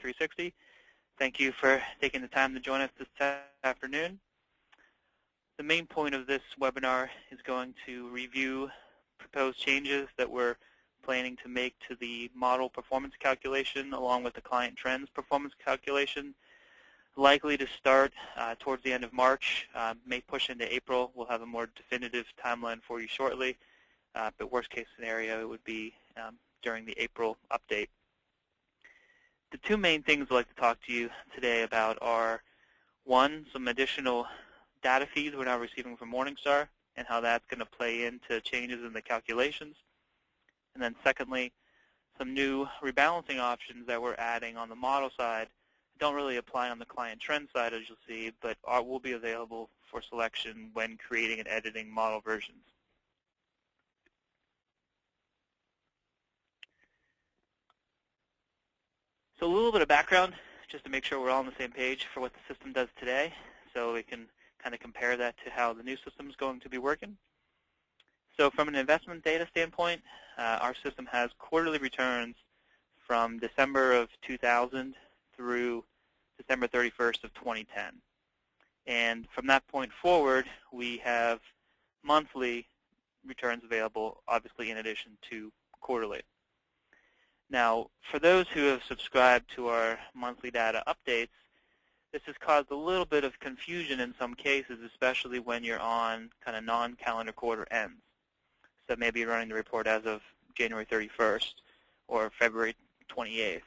Fi360. Thank you for taking the time to join us this afternoon. The main point of this webinar is going to review proposed changes that we're planning to make to the model performance calculation along with the client trends performance calculation. Likely to start towards the end of March, may push into April. We'll have a more definitive timeline for you shortly, but worst case scenario it would be during the April update. The two main things I'd like to talk to you today about are, one, some additional data feeds we're now receiving from Morningstar and how that's going to play into changes in the calculations. And then secondly, some new rebalancing options that we're adding on the model side don't really apply on the client trend side, as you'll see, but will be available for selection when creating and editing model versions. So a little bit of background, just to make sure we're all on the same page for what the system does today, so we can kind of compare that to how the new system is going to be working. So from an investment data standpoint, our system has quarterly returns from December of 2000 through December 31st of 2010. And from that point forward, we have monthly returns available, obviously in addition to quarterly. Now, for those who have subscribed to our monthly data updates, this has caused a little bit of confusion in some cases, especially when you're on kind of non-calendar quarter ends. So maybe you're running the report as of January 31st or February 28th,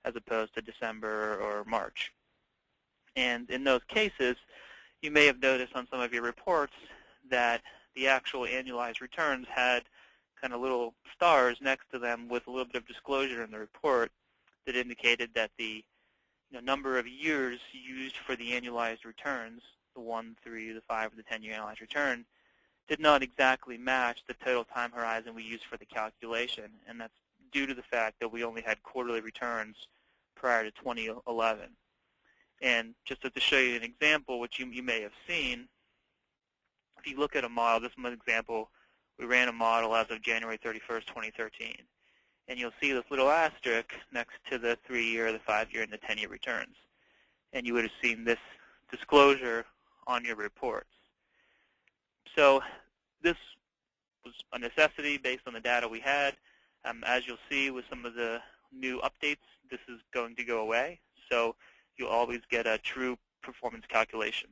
as opposed to December or March. And in those cases, you may have noticed on some of your reports that the actual annualized returns had kind of little stars next to them with a little bit of disclosure in the report that indicated that the number of years used for the annualized returns, the 1, 3, the 5, or the 10-year annualized return, did not exactly match the total time horizon we used for the calculation. And that's due to the fact that we only had quarterly returns prior to 2011. And just to show you an example, which you may have seen, if you look at a model, this is an example, we ran a model as of January 31st, 2013. And you'll see this little asterisk next to the 3-year, the 5-year, and the 10-year returns. And you would have seen this disclosure on your reports. So this was a necessity based on the data we had. As you'll see with some of the new updates, this is going to go away. So you'll always get a true performance calculation.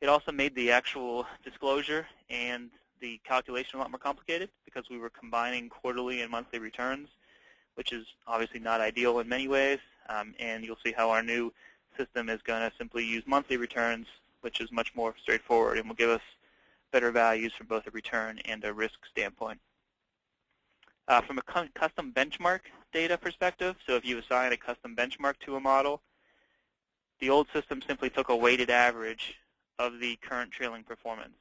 It also made the actual disclosure and the calculation a lot more complicated because we were combining quarterly and monthly returns, which is obviously not ideal in many ways. And you'll see how our new system is going to simply use monthly returns, which is much more straightforward and will give us better values from both a return and a risk standpoint. From a custom benchmark data perspective, so if you assign a custom benchmark to a model, the old system simply took a weighted average of the current trailing performance.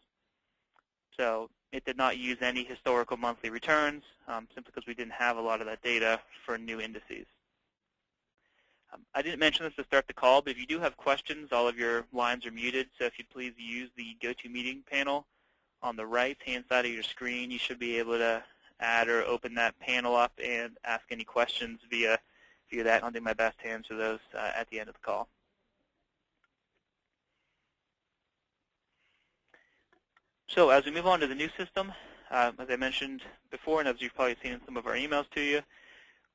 So it did not use any historical monthly returns, simply because we didn't have a lot of that data for new indices. I didn't mention this to start the call, but if you do have questions, all of your lines are muted. So if you'd please use the GoToMeeting panel on the right-hand side of your screen, you should be able to add or open that panel up and ask any questions via that. I'll do my best to answer those at the end of the call. So as we move on to the new system, as I mentioned before, and as you've probably seen in some of our emails to you,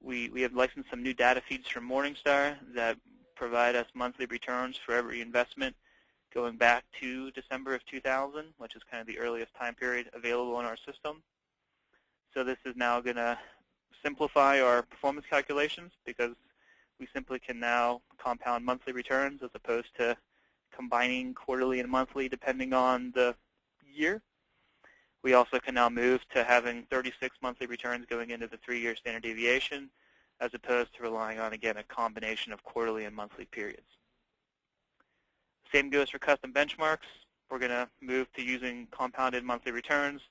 we have licensed some new data feeds from Morningstar that provide us monthly returns for every investment going back to December of 2000, which is kind of the earliest time period available in our system. So this is now going to simplify our performance calculations because we simply can now compound monthly returns as opposed to combining quarterly and monthly depending on the year. We also can now move to having 36 monthly returns going into the 3-year standard deviation as opposed to relying on, again, a combination of quarterly and monthly periods. Same goes for custom benchmarks. We're going to move to using compounded monthly returns.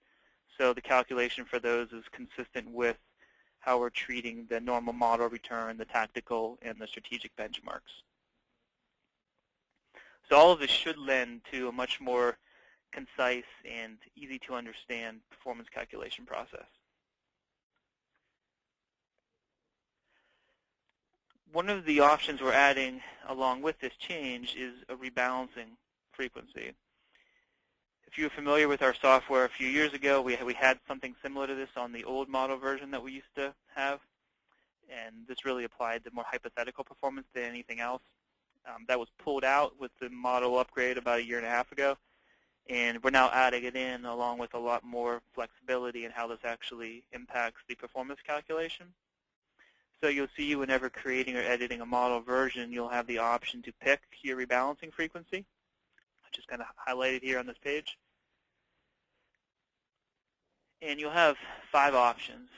So the calculation for those is consistent with how we're treating the normal model return, the tactical, and the strategic benchmarks. So all of this should lend to a much more concise and easy to understand performance calculation process. One of the options we're adding along with this change is a rebalancing frequency. If you're familiar with our software a few years ago, we had something similar to this on the old model version that we used to have, and this really applied to more hypothetical performance than anything else. That was pulled out with the model upgrade about a year and a half ago, and we're now adding it in along with a lot more flexibility in how this actually impacts the performance calculation. So you'll see whenever creating or editing a model version, you'll have the option to pick your rebalancing frequency, which is kind of highlighted here on this page. And you'll have 5 options,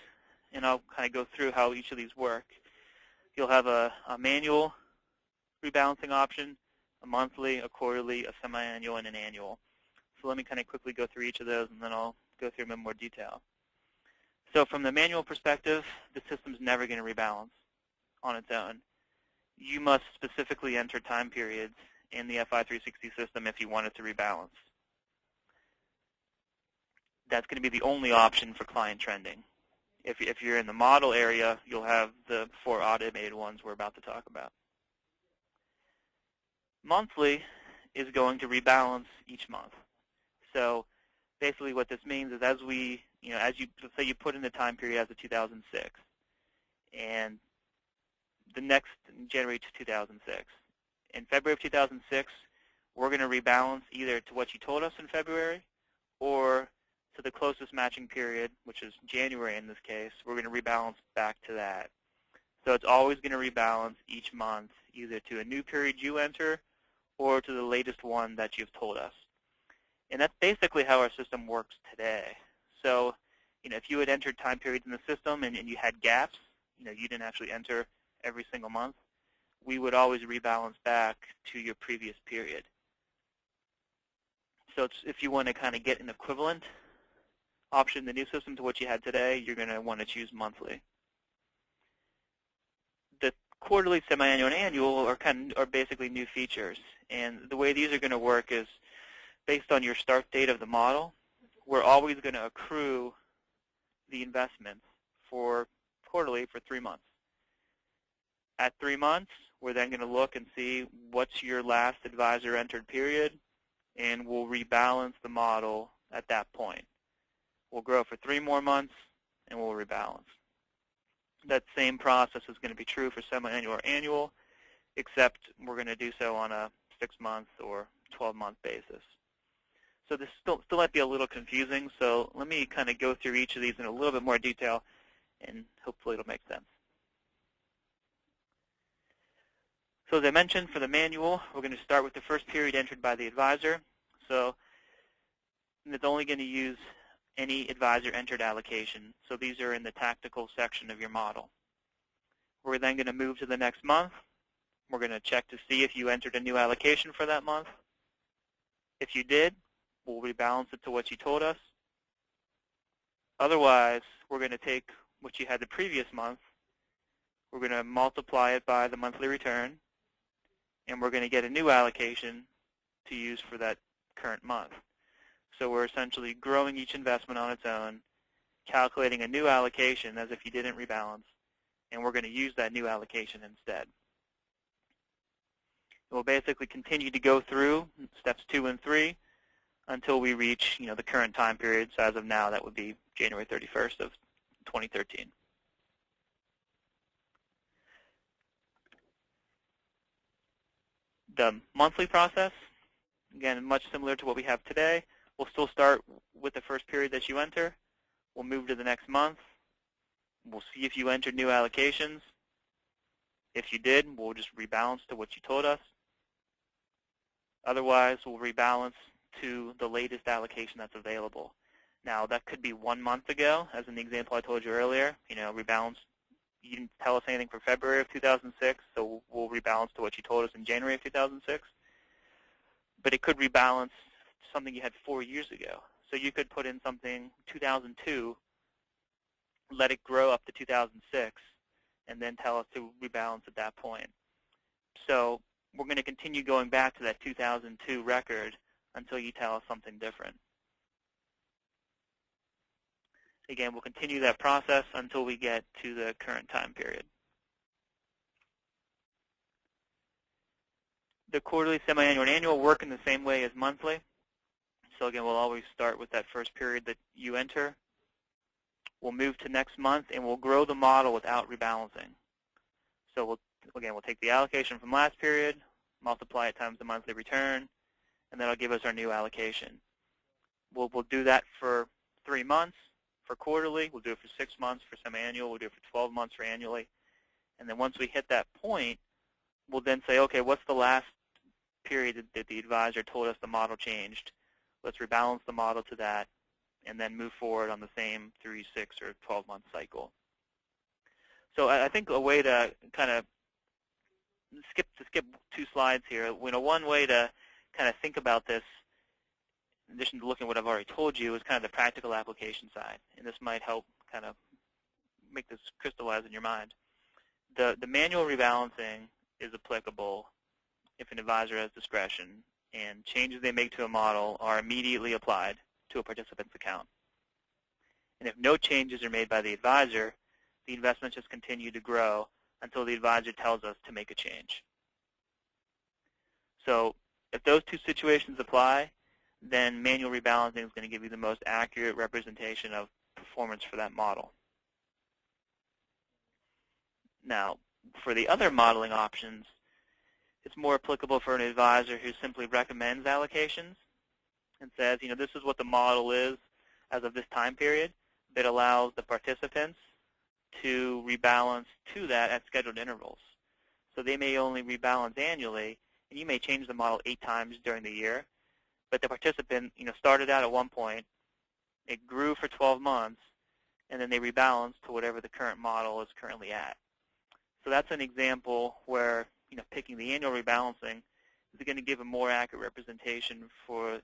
and I'll kind of go through how each of these work. You'll have a manual rebalancing option, a monthly, a quarterly, a semi-annual, and an annual. So let me kind of quickly go through each of those, and then I'll go through them in more detail. So from the manual perspective, the system's never going to rebalance on its own. You must specifically enter time periods in the fi360 system if you want it to rebalance. That's going to be the only option for client trending. If you're in the model area, you'll have the 4 automated ones we're about to talk about. Monthly is going to rebalance each month. So basically what this means is let's say you put in the time period as of 2006, and the next January to 2006. In February of 2006, we're going to rebalance either to what you told us in February or to the closest matching period, which is January in this case. We're going to rebalance back to that. So it's always going to rebalance each month either to a new period you enter or to the latest one that you've told us. And that's basically how our system works today. So if you had entered time periods in the system and you had gaps, you didn't actually enter every single month, we would always rebalance back to your previous period. So if you want to kind of get an equivalent option in the new system to what you had today, you're going to want to choose monthly. The quarterly, semi-annual, and annual are basically new features. And the way these are going to work is based on your start date of the model, we're always going to accrue the investments for quarterly for 3 months. At 3 months, we're then going to look and see what's your last advisor entered period, and we'll rebalance the model at that point. We'll grow for 3 more months, and we'll rebalance. That same process is going to be true for semi-annual or annual, except we're going to do so on a 6-month or 12-month basis. So this still might be a little confusing, so let me kind of go through each of these in a little bit more detail, and hopefully it'll make sense. So as I mentioned, for the manual, we're going to start with the first period entered by the advisor. So it's only going to use any advisor-entered allocation. So these are in the tactical section of your model. We're then going to move to the next month. We're going to check to see if you entered a new allocation for that month. If you did, we'll rebalance it to what you told us. Otherwise, we're going to take what you had the previous month, we're going to multiply it by the monthly return, and we're going to get a new allocation to use for that current month. So we're essentially growing each investment on its own, calculating a new allocation as if you didn't rebalance, and we're going to use that new allocation instead. We'll basically continue to go through steps 2 and 3 until we reach the current time period. So as of now, that would be January 31st of 2013. The monthly process, again, much similar to what we have today. We'll still start with the first period that you enter. We'll move to the next month. We'll see if you entered new allocations. If you did, we'll just rebalance to what you told us. Otherwise, we'll rebalance to the latest allocation that's available. Now, that could be 1 month ago, as in the example I told you earlier. Rebalance, you didn't tell us anything for February of 2006, so we'll rebalance to what you told us in January of 2006. But it could rebalance to something you had 4 years ago. So you could put in something 2002, let it grow up to 2006, and then tell us to rebalance at that point. So we're going to continue going back to that 2002 record until you tell us something different. Again, we'll continue that process until we get to the current time period. The quarterly, semi-annual, and annual work in the same way as monthly. So again, we'll always start with that first period that you enter. We'll move to next month, and we'll grow the model without rebalancing. So we'll take the allocation from last period, multiply it times the monthly return, and that'll give us our new allocation. We'll do that for 3 months for quarterly. We'll do it for 6 months for semi-annual. We'll do it for 12 months for annually. And then once we hit that point, we'll then say, okay, what's the last period that the advisor told us the model changed? Let's rebalance the model to that, and then move forward on the same 3, 6, or 12-month cycle. So I think a way to kind of skip 2 slides here. One way to kind of think about this, in addition to looking at what I've already told you, is kind of the practical application side, and this might help kind of make this crystallize in your mind. The manual rebalancing is applicable if an advisor has discretion, and changes they make to a model are immediately applied to a participant's account. And if no changes are made by the advisor, the investments just continue to grow until the advisor tells us to make a change. So if those 2 situations apply, then manual rebalancing is going to give you the most accurate representation of performance for that model. Now, for the other modeling options, it's more applicable for an advisor who simply recommends allocations and says, this is what the model is as of this time period, that allows the participants to rebalance to that at scheduled intervals. So they may only rebalance annually, and you may change the model 8 times during the year, but the participant started out at one point, it grew for 12 months, and then they rebalance to whatever the current model is currently at. So that's an example where picking the annual rebalancing is going to give a more accurate representation for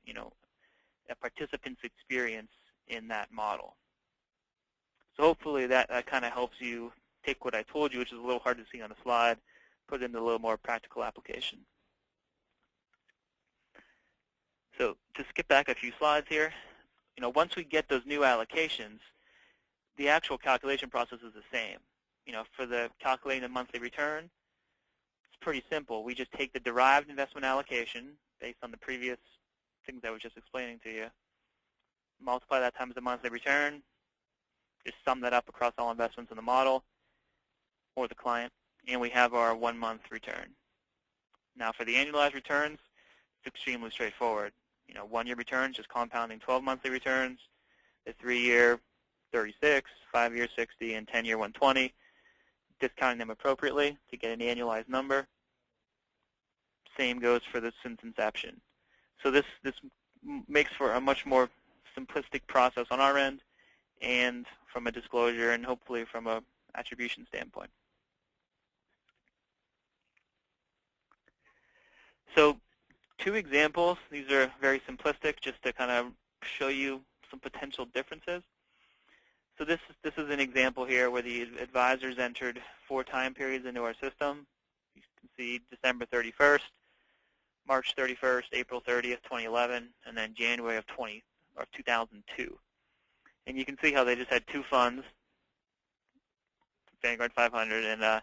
a participant's experience in that model. So hopefully that kind of helps you take what I told you, which is a little hard to see on a slide, put it into a little more practical application. So to skip back a few slides here, once we get those new allocations, the actual calculation process is the same. For the calculating the monthly return, it's pretty simple. We just take the derived investment allocation based on the previous things I was just explaining to you, multiply that times the monthly return, just sum that up across all investments in the model or the client, and we have our 1-month return. Now for the annualized returns, it's extremely straightforward. 1-year returns, just compounding 12 monthly returns, the 3-year 36, 5-year 60, and 10-year 120, discounting them appropriately to get an annualized number. Same goes for this since inception. So this makes for a much more simplistic process on our end, and from a disclosure and hopefully from a attribution standpoint. So 2 examples. These are very simplistic, just to kind of show you some potential differences. So this is an example here where the advisors entered 4 time periods into our system. You can see December 31st, March 31st, April 30th, 2011, and then January of 2002. And you can see how they just had 2 funds, Vanguard 500 and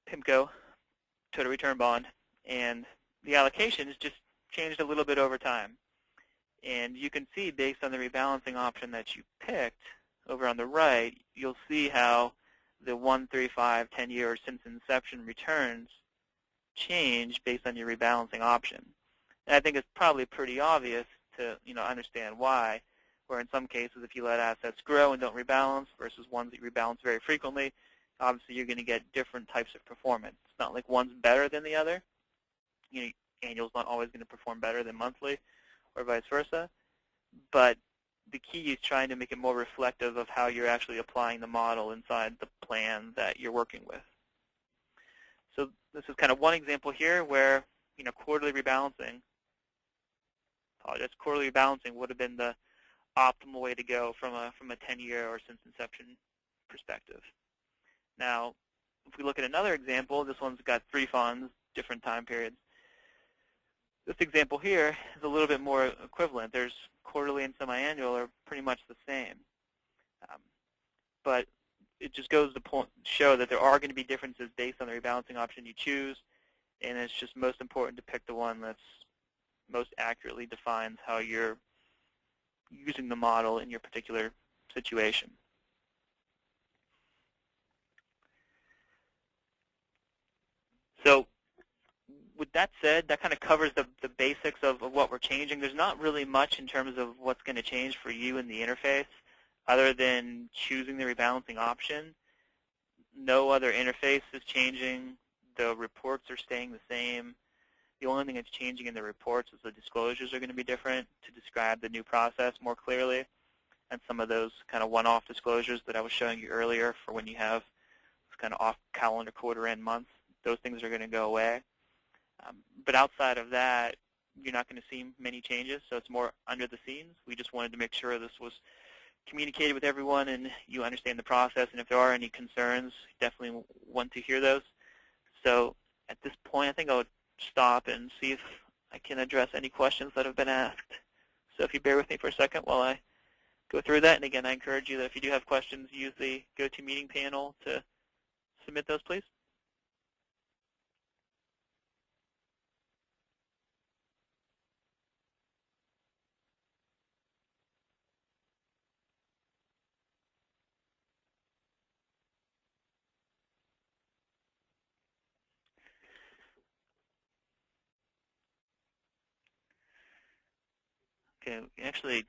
PIMCO, Total Return Bond, and the allocations just changed a little bit over time. And you can see, based on the rebalancing option that you picked, over on the right, you'll see how the 1, 3, 5, 10-year or since inception returns change based on your rebalancing option. And I think it's probably pretty obvious to understand why, where in some cases if you let assets grow and don't rebalance versus ones that you rebalance very frequently, obviously you're going to get different types of performance. It's not like one's better than the other. Annual's not always going to perform better than monthly or vice versa, but the key is trying to make it more reflective of how you're actually applying the model inside the plan that you're working with. So this is kind of one example here where quarterly rebalancing would have been the optimal way to go from a 10-year or since inception perspective. Now, if we look at another example, this one's got 3 funds, different time periods. This example here is a little bit more equivalent. There's quarterly and semi-annual are pretty much the same. But it just goes to show that there are going to be differences based on the rebalancing option you choose, and it's just most important to pick the one that's most accurately defines how you're using the model in your particular situation. So with that said, that kind of covers the basics of what we're changing. There's not really much in terms of what's going to change for you in the interface other than choosing the rebalancing option. No other interface is changing. The reports are staying the same. The only thing that's changing in the reports is the disclosures are going to be different to describe the new process more clearly. And some of those kind of one-off disclosures that I was showing you earlier for when you have this kind of off-calendar quarter-end months, those things are going to go away. But outside of that, you're not going to see many changes, so it's more under the scenes. We just wanted to make sure this was communicated with everyone and you understand the process, and if there are any concerns, definitely want to hear those. So at this point, I think I'll stop and see if I can address any questions that have been asked. So if you bear with me for a second while I go through that, and again, I encourage you that if you do have questions, use the GoToMeeting panel to submit those, please. Okay, we actually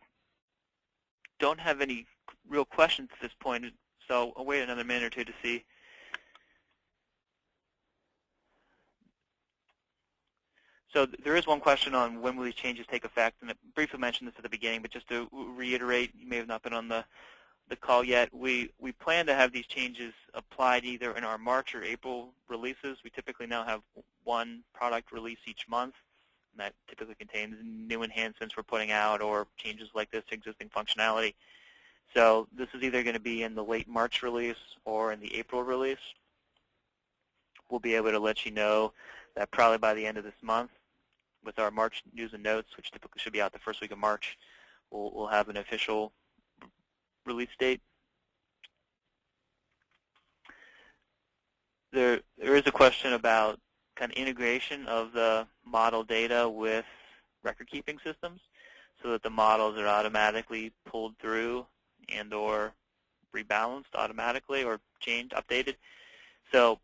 don't have any real questions at this point, so I'll wait another minute or two to see. So there is one question on when will these changes take effect, and I briefly mentioned this at the beginning, but just to reiterate, you may have not been on the call yet, we plan to have these changes applied either in our March or April releases. We typically now have one product release each month, and that typically contains new enhancements we're putting out or changes like this to existing functionality. So this is either going to be in the late March release or in the April release. We'll be able to let you know that probably by the end of this month with our March news and notes, which typically should be out the first week of March, we'll have an official release date. There is a question about kind of integration of the model data with record-keeping systems so that the models are automatically pulled through and or rebalanced automatically or changed, updated. So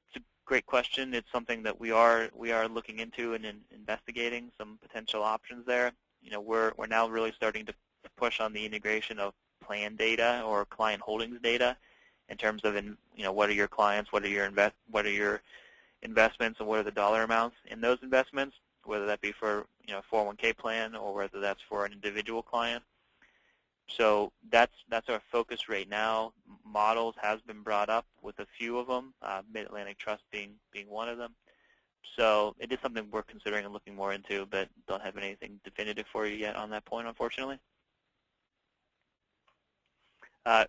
it's a great question. It's something that we are looking into and investigating some potential options there. You know, we're now really starting to push on the integration of plan data or client holdings data in terms of, what are your clients, what are your investments, and what are the dollar amounts in those investments, whether that be for a 401k plan or whether that's for an individual client. So that's our focus right now. Models has been brought up with a few of them, Mid-Atlantic Trust being one of them. So it is something we're considering and looking more into, but don't have anything definitive for you yet on that point, unfortunately.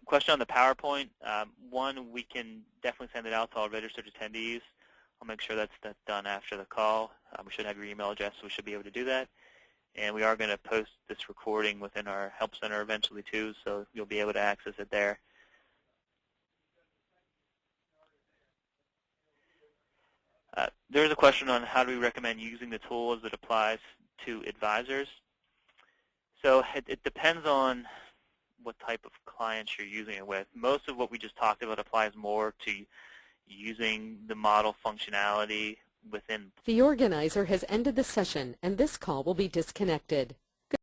Question on the PowerPoint. One, we can definitely send it out to all registered attendees. I'll make sure that's done after the call. We should have your email address, so we should be able to do that. And we are going to post this recording within our Help Center eventually, too, so you'll be able to access it there. There's a question on how do we recommend using the tool as it applies to advisors. So it depends on what type of clients you're using it with. Most of what we just talked about applies more to using the model functionality within. The organizer has ended the session, and this call will be disconnected.